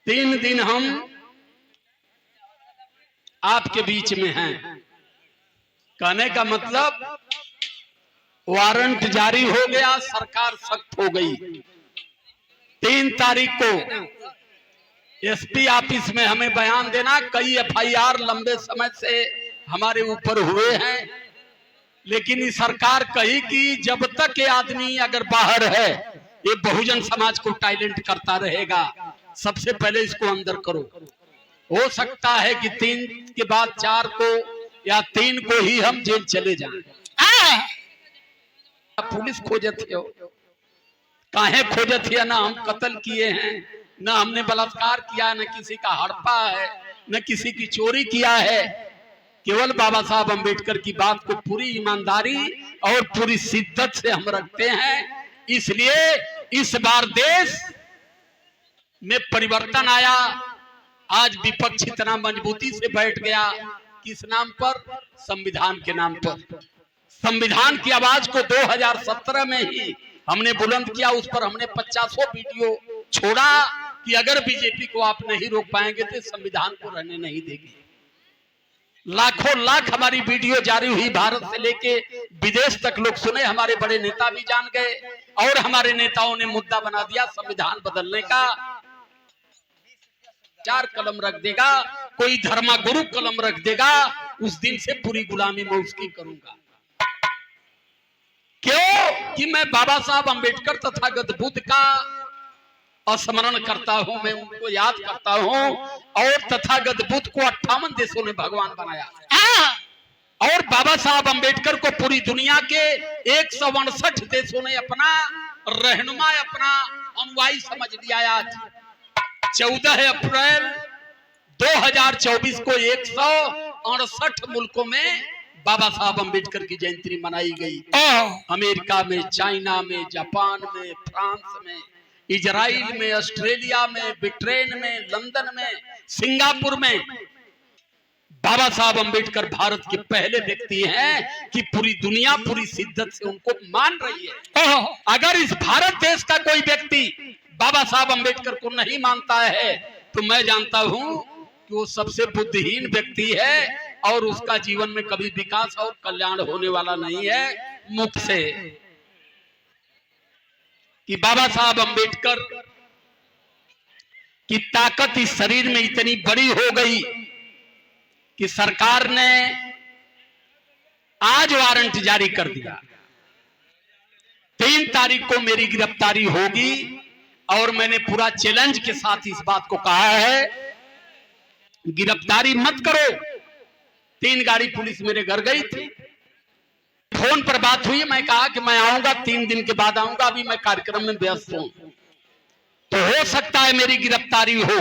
3 दिन हम आपके बीच में हैं। कहने का मतलब वारंट जारी हो गया, सरकार सख्त हो गई। 3 तारीख को एसपी ऑफिस में हमें बयान देना। कई एफआईआर लंबे समय से हमारे ऊपर हुए हैं, लेकिन ये सरकार कही कि जब तक ये आदमी अगर बाहर है, ये बहुजन समाज को टाइलेंट करता रहेगा, सबसे पहले इसको अंदर करो। हो सकता है कि 3 के बाद 4 को या 3 को ही हम जेल चले जाएं। पुलिस खोजत है, काहे खोजत है? ना हम कत्ल किए हैं, न हमने बलात्कार किया, न किसी का हड़पा है, न किसी की चोरी किया है। केवल बाबा साहब अंबेडकर की बात को पूरी ईमानदारी और पूरी शिद्दत से हम रखते हैं। इसलिए इस बार देश में परिवर्तन आया। आज विपक्ष इतना मजबूती से बैठ गया, किस नाम पर? संविधान के नाम पर। संविधान की आवाज को 2017 में ही हमने बुलंद किया। उस पर हमने 50 वीडियो छोड़ा कि अगर बीजेपी को आप नहीं रोक पाएंगे तो संविधान को रहने नहीं देगी। लाखों लाख हमारी वीडियो जारी हुई, भारत से लेके विदेश तक लोग सुने। हमारे बड़े नेता भी जान गए और हमारे नेताओं ने मुद्दा बना दिया संविधान बदलने का। 4 कलम रख देगा, कोई धर्मगुरु कलम रख देगा, उस दिन से पूरी गुलामी मैं उसकी करूंगा। क्यों? कि मैं बाबा साहब अंबेडकर तथागत बुद्ध का स्मरण करता हूं, मैं उनको याद करता हूं। और तथागत बुद्ध को 58 देशों ने भगवान बनाया, और बाबा साहब अंबेडकर को पूरी दुनिया के 159 देशों ने अपना रहनुमा, अपना अनुयायी समझ लिया। आज 14 अप्रैल 2024 को 168 मुल्कों में बाबा साहब अंबेडकर की जयंती मनाई गई। अमेरिका में, चाइना में, जापान में, फ्रांस में, इजराइल में, ऑस्ट्रेलिया में, ब्रिटेन में, लंदन में, सिंगापुर में। बाबा साहब अंबेडकर भारत के पहले व्यक्ति हैं कि पूरी दुनिया पूरी शिद्दत से उनको मान रही है। अगर इस भारत देश का कोई व्यक्ति बाबा साहब अंबेडकर को नहीं मानता है तो मैं जानता हूं कि वो सबसे बुद्धिहीन व्यक्ति है और उसका जीवन में कभी विकास और कल्याण होने वाला नहीं है। मुख से कि बाबा साहब अंबेडकर की ताकत इस शरीर में इतनी बड़ी हो गई कि सरकार ने आज वारंट जारी कर दिया। 3 तारीख को मेरी गिरफ्तारी होगी और मैंने पूरा चैलेंज के साथ इस बात को कहा है, गिरफ्तारी मत करो। 3 गाड़ी पुलिस मेरे घर गई थी, फोन पर बात हुई, मैं कहा कि मैं आऊंगा, 3 दिन के बाद आऊंगा, अभी मैं कार्यक्रम में व्यस्त हूं, तो हो सकता है मेरी गिरफ्तारी हो।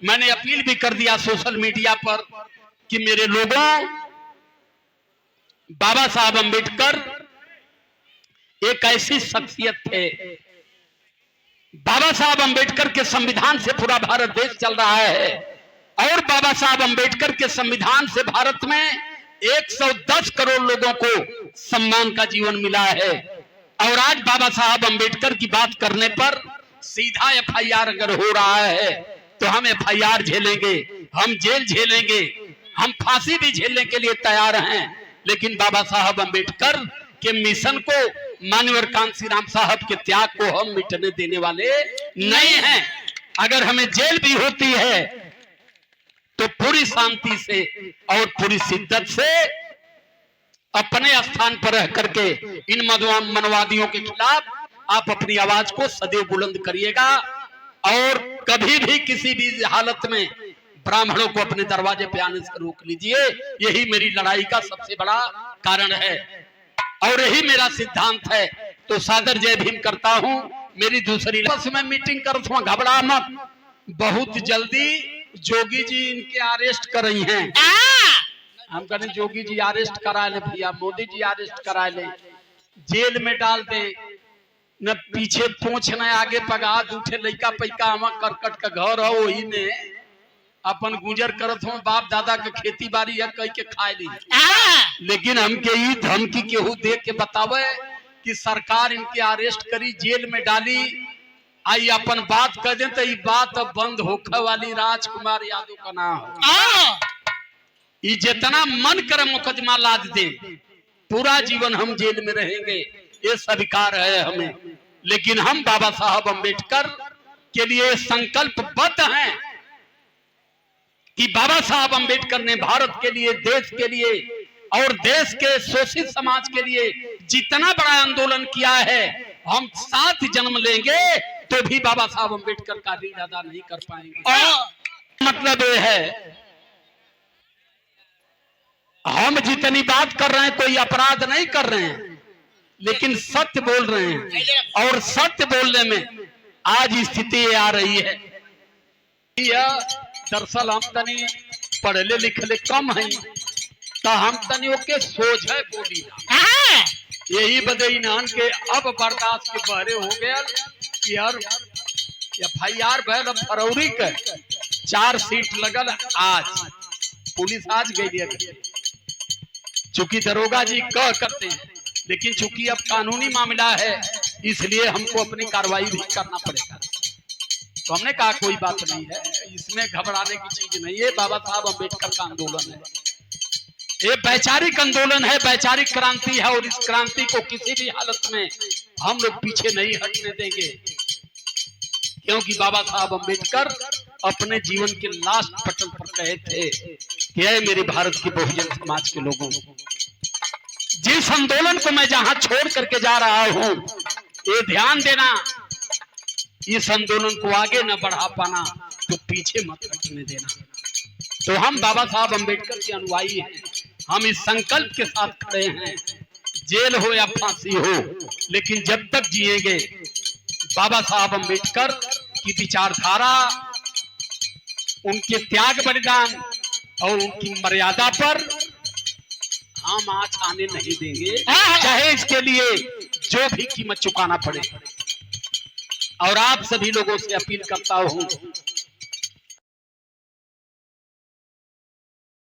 मैंने अपील भी कर दिया सोशल मीडिया पर कि मेरे लोगों, बाबा साहब अंबेडकर एक ऐसी शख्सियत थे, बाबा साहब अंबेडकर के संविधान से पूरा भारत देश चल रहा है, और बाबा साहब अंबेडकर के संविधान से भारत में 110 करोड़ लोगों को सम्मान का जीवन मिला है। और आज बाबा साहब अंबेडकर की बात करने पर सीधा एफआईआर अगर हो रहा है तो हम एफआईआर झेलेंगे, हम जेल झेलेंगे, हम फांसी भी झेलने के लिए तैयार हैं। लेकिन बाबा साहब अंबेडकर के मिशन को, माननीय कांसी राम साहब के त्याग को हम मिटने देने वाले नहीं हैं। अगर हमें जेल भी होती है तो पूरी शांति से और पूरी शिद्दत से अपने स्थान पर रह करके इन मनवादियों के खिलाफ आप अपनी आवाज को सदैव बुलंद करिएगा। और कभी भी किसी भी हालत में ब्राह्मणों को अपने दरवाजे पे आने से रोक लीजिए। यही मेरी लड़ाई का सबसे बड़ा कारण है और यही मेरा सिद्धांत है। तो सादर जय भीम करता हूं। मेरी दूसरी बस मैं मीटिंग करता हूं, घबरा मत, बहुत जल्दी जोगी जी इनके अरेस्ट कर रही हैं। हम कहते जोगी जी अरेस्ट करा ले भैया, मोदी जी अरेस्ट करा ले, जेल में डाल दे, न पीछे पूछ न आगे पगा, उठे लइका पैका हम करकट का घर हो, वही में अपन गुजर करत हो, बाप दादा के खेती बाड़ी है कह के खाए ली। लेकिन हमके ई धमकी केहू दे के बतावे कि सरकार इनके अरेस्ट करी, जेल में डाली, आई अपन बात कर दे तो ये बात अब बंद होखे वाली राजकुमार यादव का नाम। ये जितना मन करे मुकदमा लाद दे, पूरा जीवन हम जेल में रहेंगे, ये स्वीकार है हमें। लेकिन हम बाबा साहब अम्बेडकर के लिए संकल्पबद्ध हैं कि बाबा साहब अम्बेडकर ने भारत के लिए, देश के लिए और देश के शोषित समाज के लिए जितना बड़ा आंदोलन किया है, हम 7 जन्म लेंगे तो भी बाबा साहब अम्बेडकर का ऋण अदा नहीं कर पाएंगे। मतलब ये है, हम जितनी बात कर रहे हैं कोई अपराध नहीं कर रहे हैं, लेकिन सत्य बोल रहे हैं। और सत्य बोलने में आज स्थिति आ रही है। दरअसल हम तनी पढ़ले लिखले कम है, तो हम तनी ओके सोच है बोली ना, यही बदे इन्हान के अब बर्दाश्त के बहरे हो गया कि यार FIR भैल फरवरी के 4 सीट लगल। आज पुलिस आज गई है, चूंकि दरोगा जी कह करते हैं, लेकिन चूंकि अब कानूनी मामला है इसलिए हमको अपनी कार्रवाई भी करना पड़ेगा। तो हमने कहा कोई बात नहीं है, इसमें घबराने की चीज नहीं है। बाबा साहब अम्बेडकर का आंदोलन है, ये वैचारिक आंदोलन है, वैचारिक क्रांति है, और इस क्रांति को किसी भी हालत में हम लोग पीछे नहीं हटने देंगे। क्योंकि बाबा साहब अम्बेडकर अपने जीवन के लास्ट पटल पर कहे थे कि ऐ मेरे भारत के बहुजन समाज के लोगों, जिस आंदोलन को मैं जहां छोड़ करके जा रहा हूं, ये ध्यान देना, इस आंदोलन को आगे न बढ़ा पाना तो पीछे मत हटने देना। तो हम बाबा साहब अम्बेडकर के अनुयायी हैं, हम इस संकल्प के साथ खड़े हैं, जेल हो या फांसी हो, लेकिन जब तक जिएंगे बाबा साहब अम्बेडकर की विचारधारा, उनके त्याग बलिदान और उनकी मर्यादा पर हम आँच आने नहीं देंगे, चाहे इसके लिए जो भी कीमत चुकाना पड़े। और आप सभी लोगों से अपील करता हूं